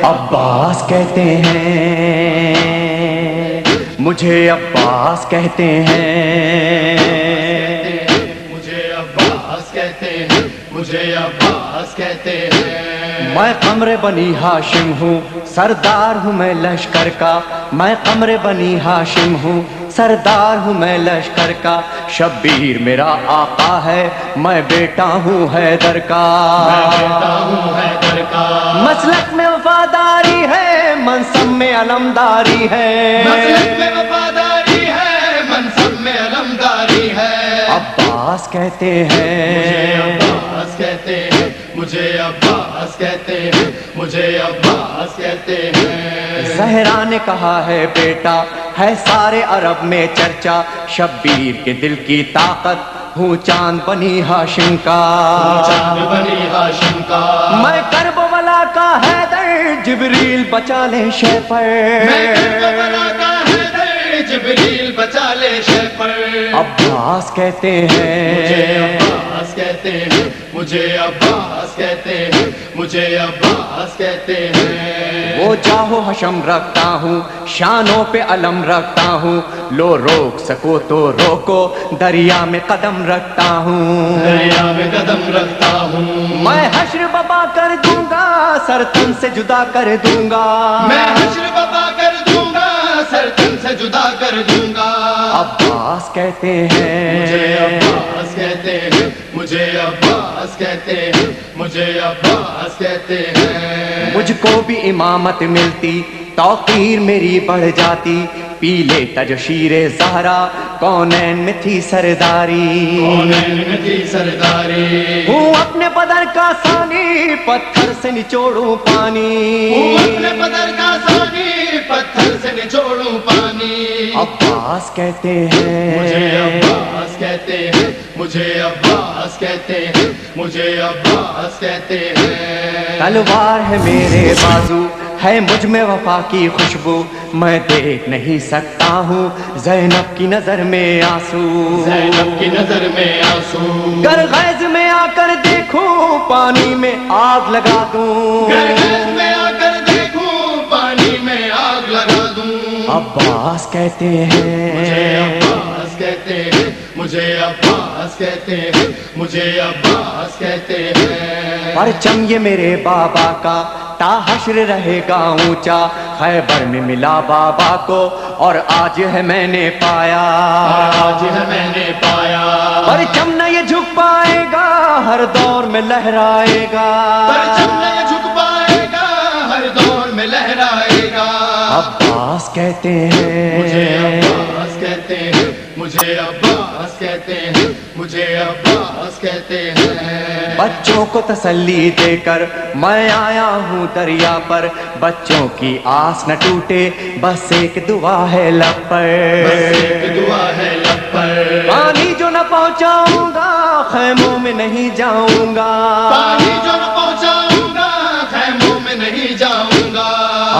عباس کہتے ہیں، مجھے عباس کہتے ہیں، مجھے عباس کہتے ہیں، مجھے عباس کہتے ہیں۔ میں قمر بنی ہاشم ہوں، سردار ہوں میں لشکر کا، میں قمر بنی ہاشم ہوں، سردار ہوں میں لشکر کا، شبیر میرا آقا ہے، میں بیٹا ہوں حیدر کا، میں بیٹا ہوں حیدر کا، مسلک میں وفاداری ہے، منصب میں علمداری ہے، مسلک میں وفاداری ہے، منصب میں علمداری ہے۔ عباس کہتے مجھے ہیں، عباس کہتے ہیں، مجھے عباس کہتے ہیں، مجھے عباس کہتے ہیں۔ زہرا نے کہا ہے بیٹا ہے سارے عرب میں چرچا، شبیر کے دل کی طاقت ہوں چاند بنی ہاشم کا، چاند بنی ہاشم کا، میں کربلا کا حیدر، جبریل بچا لے شے پر، میں کربلا کا حیدر، جبریل بچا لے شے پر۔ عباس کہتے مجھے ہیں، عباس کہتے ہیں، مجھے عباس کہتے ہیں، مجھے عباس کہتے ہیں۔ وہ جاہو حشم رکھتا ہوں، شانوں پہ علم رکھتا ہوں، لو روک سکو تو روکو، دریا میں قدم رکھتا ہوں، دریا میں قدم رکھتا ہوں، میں حشر ببا کر دوں گا، سر تن سے جدا کر دوں گا، میں حشر ببا کر دوں گا، سر تن سے جدا کر دوں گا۔ عباس کہتے مجھے ہیں، عباس کہتے ہیں، مجھے عباس کہتے ہیں، مجھے عباس کہتے ہیں۔ مجھ کو بھی امامت ملتی، توقیر میری بڑھ جاتی، پی لیتا جو شیر زہرا، کونین میں تھی سرداری، کونین میں تھی سرداری، ہوں اپنے بدن کا ثانی، پتھر سے نچوڑوں پانی، ہوں اپنے بدر کا ثانی، پتھر سے نچوڑوں پانی۔ عباس کہتے مجھے ہیں، عباس کہتے ہیں، مجھے عباس کہتے ہیں، مجھے عباس کہتے ہیں۔ تلوار ہے میرے بازو، ہے مجھ میں وفا کی خوشبو، میں دیکھ نہیں سکتا ہوں زینب کی نظر میں آنسو، زینب کی نظر میں آنسو، گر غیظ میں آ کر دیکھوں پانی میں آگ لگا دوں، گرگز میں آ کر دیکھوں پانی میں آگ لگا دوں۔ عباس کہتے مجھے ہیں، عباس کہتے ہیں، مجھے عباس کہتے ہیں، مجھے عباس کہتے ہیں۔ پرچم یہ میرے بابا کا تا حشر رہے گا اونچا، خیبر میں ملا بابا کو اور آج ہے میں نے پایا، آج ہے میں نے پایا، پرچم نہ یہ جھک پائے گا، ہر دور میں لہرائے گا، پرچم نہیں جھک پائے گا، ہر دور میں لہرائے گا۔ عباس کہتے مجھے ہیں، عباس کہتے ہیں، مجھے عباس کہتے ہیں، مجھے عباس کہتے ہیں۔ بچوں کو تسلی دے کر میں آیا ہوں دریا پر، بچوں کی آس نہ ٹوٹے، بس ایک دعا ہے لب بس پر، ایک دعا ہے لب پر، پانی جو نہ پہنچاؤں گا، خیموں میں نہیں جاؤں گا، پانی جو نہ پہنچاؤں گا، خیموں میں نہیں جاؤں گا۔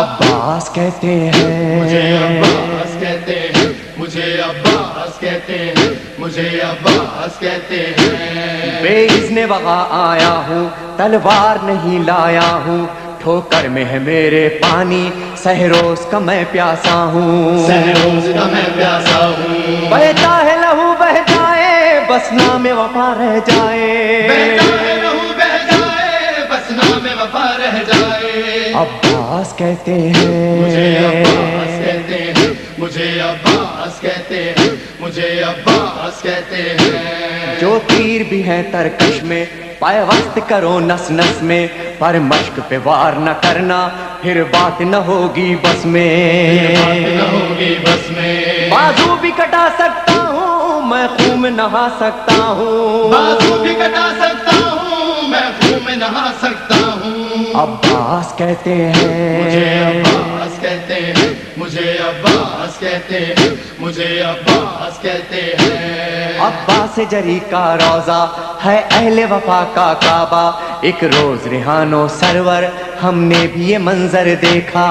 عباس کہتے مجھے ہیں، عباس کہتے ہیں، مجھے عباس کہتے ہیں، مجھے عباس کہتے ہیں۔ بے اذن وغا آیا ہوں، تلوار نہیں لایا ہوں، ٹھوکر میں ہے میرے پانی، سہروز کا میں پیاسا ہوں، سہروز کا میں پیاسا ہوں، بہتا ہے لہو بہ جائے، بس نام وفا رہ جائے، بہتا ہے لہو بہ جائے، بس نام وفا رہ جائے۔ عباس کہتے مجھے عباس ہیں، کہتے ہیں، مجھے عباس کہتے ہیں، مجھے عباس کہتے ہیں۔ جو تیر بھی ہیں ترکش میں، پیوست کرو نس نس میں، پر مشق پہ وار نہ کرنا، پھر بات نہ ہوگی بس میں، بات نہ ہوگی بس میں، بازو بھی کٹا سکتا ہوں میں، خون میں نہا سکتا ہوں، بازو بھی کٹا سکتا ہوں میں، خون میں نہا سکتا ہوں۔ عباس کہتے مجھے ہیں، عباس کہتے ہیں، مجھے عباس کہتے ہیں، مجھے عباس کہتے ہیں۔ عباس جری کا روزہ ہے اہل وفا کا کعبہ، ایک روز ریحان و سرور ہم نے بھی یہ منظر دیکھا،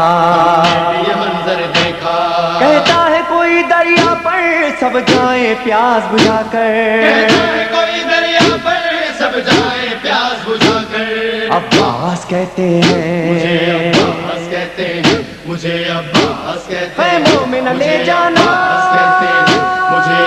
یہ منظر دیکھا، کہتا ہے کوئی دریا پر سب جائیں پیاس بجھا کر، کہتا ہے کوئی دریا پر سب جائے پیاس بجھا کر۔ عباس کہتے مجھے ہیں، عباس مجھے عباس کہتے اے ہیں مومن لے مجھے جانا عباس کہتے ہیں مجھے